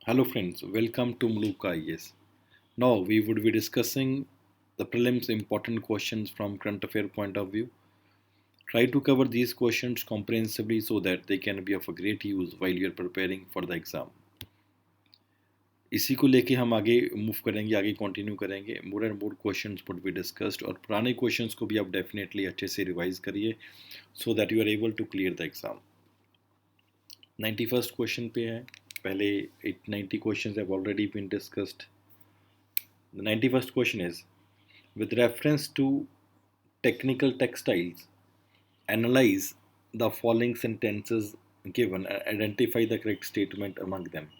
Hello friends, welcome to MALUKA. Yes. Now we would be discussing the prelims important questions from current affair point of view. Try to cover these questions comprehensively so that they can be of a great use while you are preparing for the exam. इसी को लेके हम आगे move करेंगे, आगे continue करेंगे. More and more questions would be discussed और पुराने क्वेश्चंस को भी आप डेफिनेटली अच्छे से रिवाइज करिए so that you are able to clear the exam. 91st question पे है. पहले 90 questions have already been discussed. The 91st question is, with reference to technical textiles, analyze the following sentences given and identify the correct statement among them.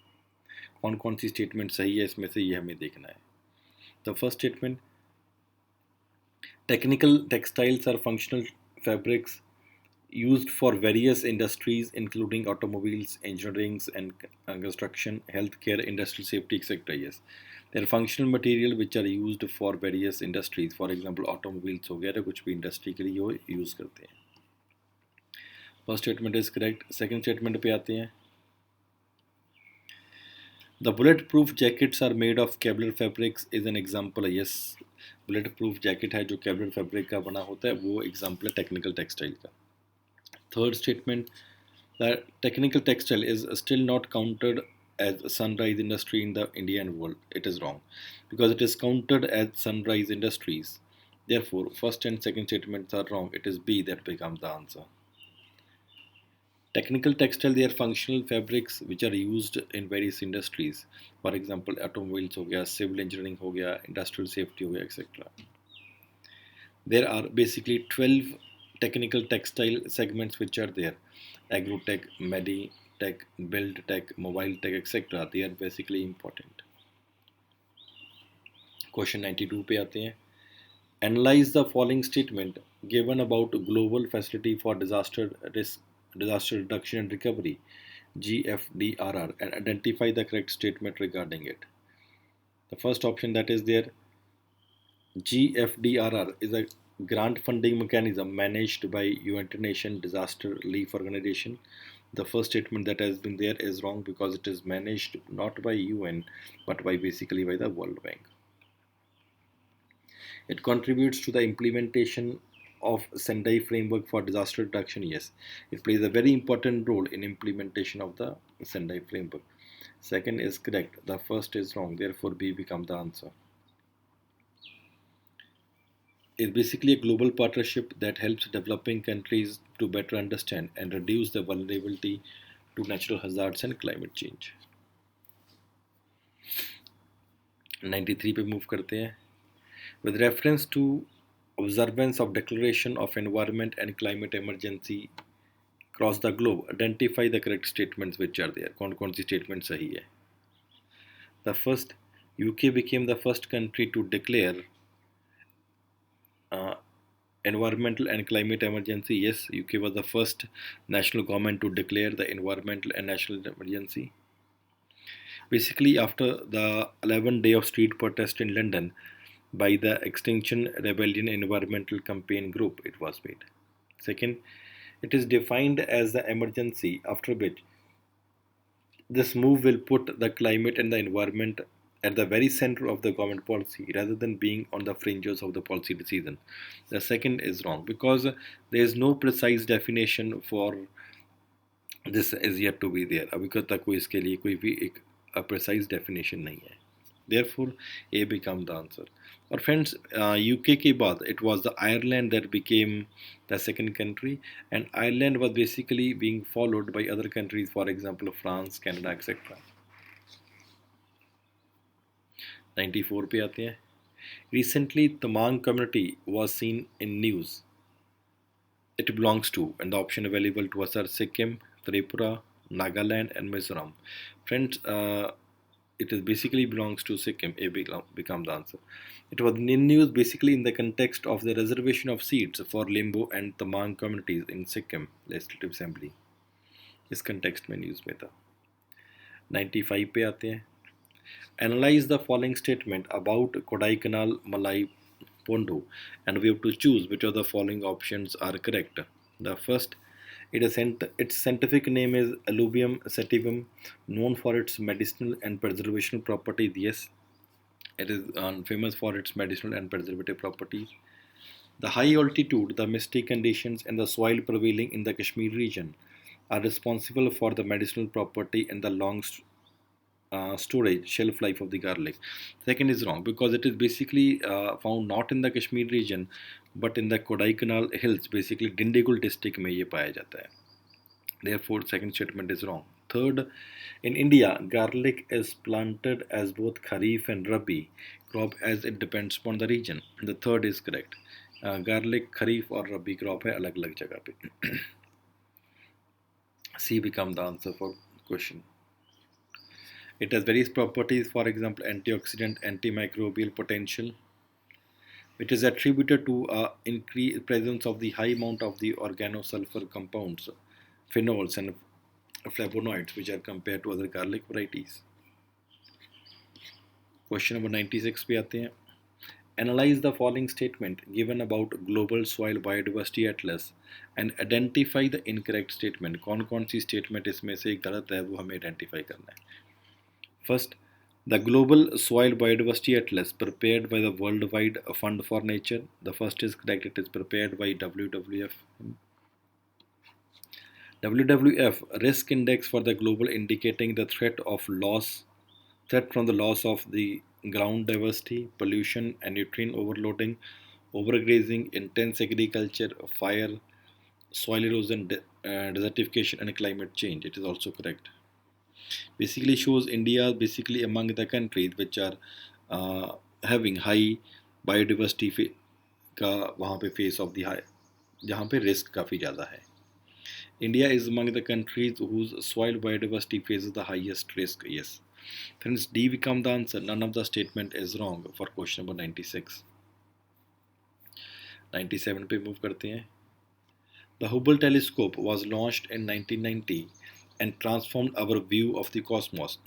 कौन कौन सी statement सही है इसमें से ये हमें देखना है. The first statement, technical textiles are functional fabrics used for various industries including automobiles, engineering and construction, healthcare, industrial safety, etc. Yes, they are functional material which are used for various industries. For example, automobiles वगैरह कुछ भी industry के लिए वो use करते हैं. First statement is correct. Second statement पे आते हैं. The bulletproof jackets are made of Kevlar fabrics is an example. Yes, bulletproof jacket है जो Kevlar fabric का बना होता है, वो एग्जाम्पल है टेक्निकल टेक्सटाइल का. Third statement, the technical textile is still not counted as sunrise industry in the Indian world. It is wrong because it is counted as sunrise industries. Therefore, first and second statements are wrong. It is B that becomes the answer. Technical textile, they are functional fabrics which are used in various industries. For example, automobiles हो गया, civil engineering हो गया, industrial safety हो गया, etc. There are basically 12 technical textile segments which are there: agrotech, meditech, build tech, mobile tech, etc. They are basically important. Question 92 पे आते हैं. Analyze the following statement given about Global Facility for Disaster Reduction and Recovery (GFDRR) and identify the correct statement regarding it. The first option that is there, GFDRR is a grant funding mechanism managed by United Nations Disaster Relief Organization. The first statement that has been there is wrong because it is managed not by UN but basically by the World Bank. It contributes to the implementation of Sendai framework for disaster reduction. Yes, it plays a very important role in implementation of the Sendai framework. Second is correct. The first is wrong. Therefore, B becomes the answer. It's basically a global partnership that helps developing countries to better understand and reduce the vulnerability to natural hazards and climate change. 93 पे move करते हैं. With reference to observance of Declaration of Environment and Climate Emergency across the globe, identify the correct statements which are there. कौन कौन सी statement सही है? The first, UK became the first country to declare environmental and climate emergency. Yes, UK was the first national government to declare the environmental and national emergency. Basically, after the 11th day of street protest in London by the Extinction Rebellion Environmental Campaign Group, it was made. Second, it is defined as the emergency after which this move will put the climate and the environment at the very center of the government policy rather than being on the fringes of the policy decision. The second is wrong because there is no precise definition for this is yet to be there. अभी तक कोई इसके लिए कोई भी एक precise definition नहीं है. Therefore, A become the answer. Or friends, UK के बाद it was the Ireland that became the second country, and Ireland was basically being followed by other countries, for example France, Canada, etc. 94 पे आते हैं. Recently, Tamang community was seen in news. It belongs to, and the option available to us are Sikkim, Tripura, Nagaland, and Mizoram. Friends, it is basically belongs to Sikkim. A become the answer. It was in news basically in the context of the reservation of seats for Limbu and Tamang communities in Sikkim Legislative Assembly. इस context में news में था. 95 पे आते हैं. Analyze the following statement about Kodaikanal Malai Poondu and we have to choose which of the following options are correct. The first, Its scientific name is Allium Sativum, known for its medicinal and preservational properties. Yes, it is famous for its medicinal and preservative properties. The high altitude, the misty conditions, and the soil prevailing in the Kashmir region are responsible for the medicinal property and the long storage shelf life of the garlic. Second is wrong because it is basically found not in the Kashmir region but in the Kodaikanal hills, basically Dindigul district में ये पाया जाता है. Therefore, second statement is wrong. Third, in India, garlic is planted as both Kharif and Rabi crop as it depends upon the region. The third is correct. Garlic Kharif और Rabi crop है अलग अलग जगह पे. C become the answer for question. It has various properties, for example, antioxidant, antimicrobial potential. It is attributed to increased presence of the high amount of the organosulfur compounds, phenols and flavonoids, which are compared to other garlic varieties. Question number 96 पे आते हैं. Analyze the following statement given about Global Soil Biodiversity Atlas and identify the incorrect statement. कौन कौन सी statement इसमें से गलत है वो हमें identify करना है. First, the Global Soil Biodiversity Atlas prepared by the Worldwide Fund for Nature. The first is correct. It is prepared by WWF. WWF risk index for the global indicating the threat from the loss of the ground diversity, pollution and nutrient overloading, overgrazing, intense agriculture, fire, soil erosion, desertification and climate change. It is also correct. Basically shows India basically among the countries which are having high biodiversity का वहाँ पे face of the high जहाँ पे risk काफ़ी ज़्यादा है. India is among the countries whose soil biodiversity faces the highest risk. Yes. Friends, D become the answer. None of the statement is wrong for question number 96. 97 पे move करते हैं. The Hubble telescope was launched in 1990 and transformed our view of the cosmos.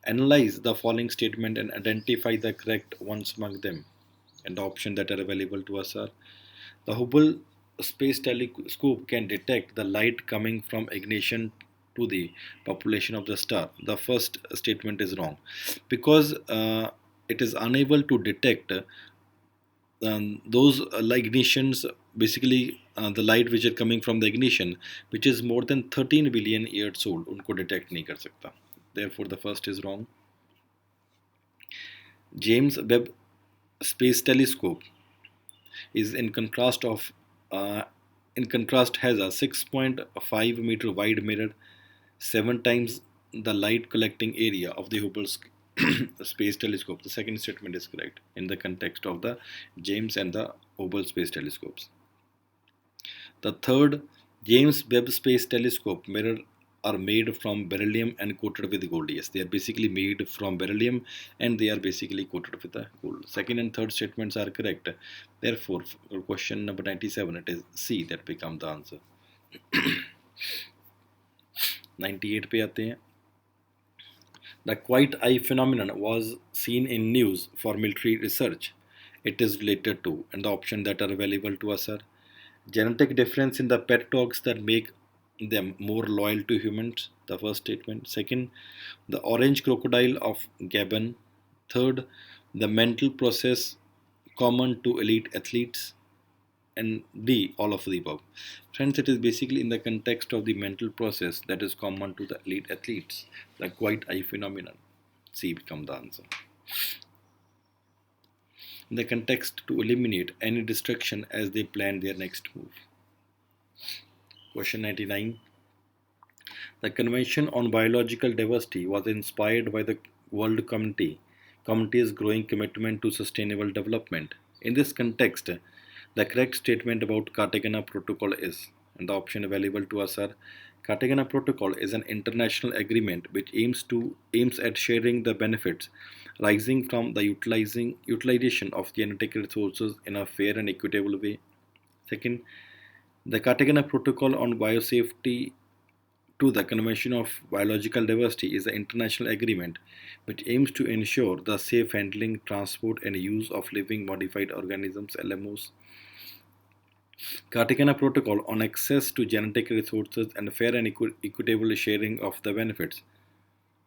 Analyze the following statement and identify the correct ones among them. And the options that are available to us are: the Hubble Space Telescope can detect the light coming from ignition to the population of the star. The first statement is wrong because it is unable to detect those ignitions, basically the light which are coming from the ignition which is more than 13 billion years old, उनको detect नहीं कर सकता. Therefore the first is wrong. James Webb Space Telescope is in contrast has a 6.5 meter wide mirror, 7 times the light collecting area of the Hubble Space Telescope. The second statement is correct in the context of the James and the Hubble Space Telescopes. The third, James Webb Space Telescope mirror are made from beryllium and coated with gold. Yes, they are basically made from beryllium and they are basically coated with the gold. Second and third statements are correct. Therefore, for question number 97, it is C that becomes the answer. 98 पे आते हैं. The quiet eye phenomenon was seen in news for military research. It is related to, and the options that are available to us are: genetic difference in the pet dogs that make them more loyal to humans. The first statement. Second, the orange crocodile of Gabon. Third, the mental process common to elite athletes. And D, all of the above. Friends, it is basically in the context of the mental process that is common to the elite athletes, the quiet eye phenomenon. C become the answer. In the context to eliminate any distraction as they plan their next move. Question 99. The Convention on Biological Diversity was inspired by the world community's growing commitment to sustainable development. In this context, the correct statement about Cartagena Protocol is, and the option available to us are: Cartagena Protocol is an international agreement which aims at sharing the benefits rising from the utilization of genetic resources in a fair and equitable way. Second, the Cartagena Protocol on Biosafety to the Convention of Biological Diversity is an international agreement which aims to ensure the safe handling, transport, and use of living modified organisms (LMOs) Cartagena Protocol on access to genetic resources and fair and equitable sharing of the benefits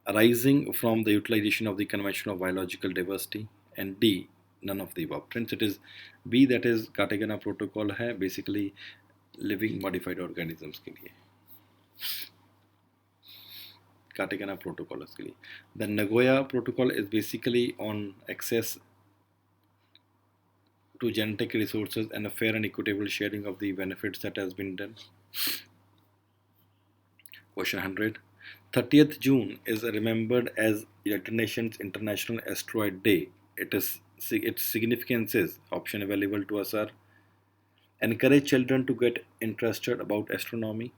arising from the utilization of the Convention of Biological Diversity, and D, none of the above. Friends, it is B, that is Cartagena Protocol है basically living modified organisms के लिए, Cartagena Protocol उसके लिए. The Nagoya Protocol is basically on access to genetic resources and a fair and equitable sharing of the benefits that has been done. Question 100. 30th June is remembered as United Nations International Asteroid Day. Its significance is, option available to us are: encourage children to get interested about astronomy.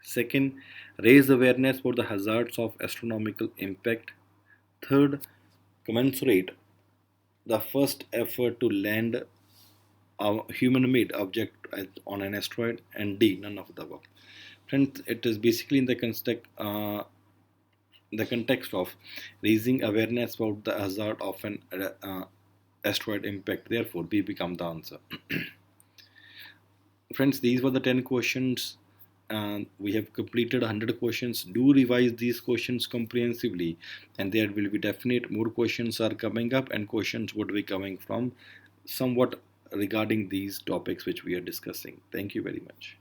Second, raise awareness for the hazards of astronomical impact. Third, commemorate the first effort to land a human-made object on an asteroid, and D, none of the above. Friends, it is basically in the context of raising awareness about the hazard of an asteroid impact. Therefore, B become the answer. Friends, these were the 10 questions. We have completed 100 questions. Do revise these questions comprehensively, and there will be definite more questions are coming up, and questions would be coming from somewhat regarding these topics which we are discussing. Thank you very much.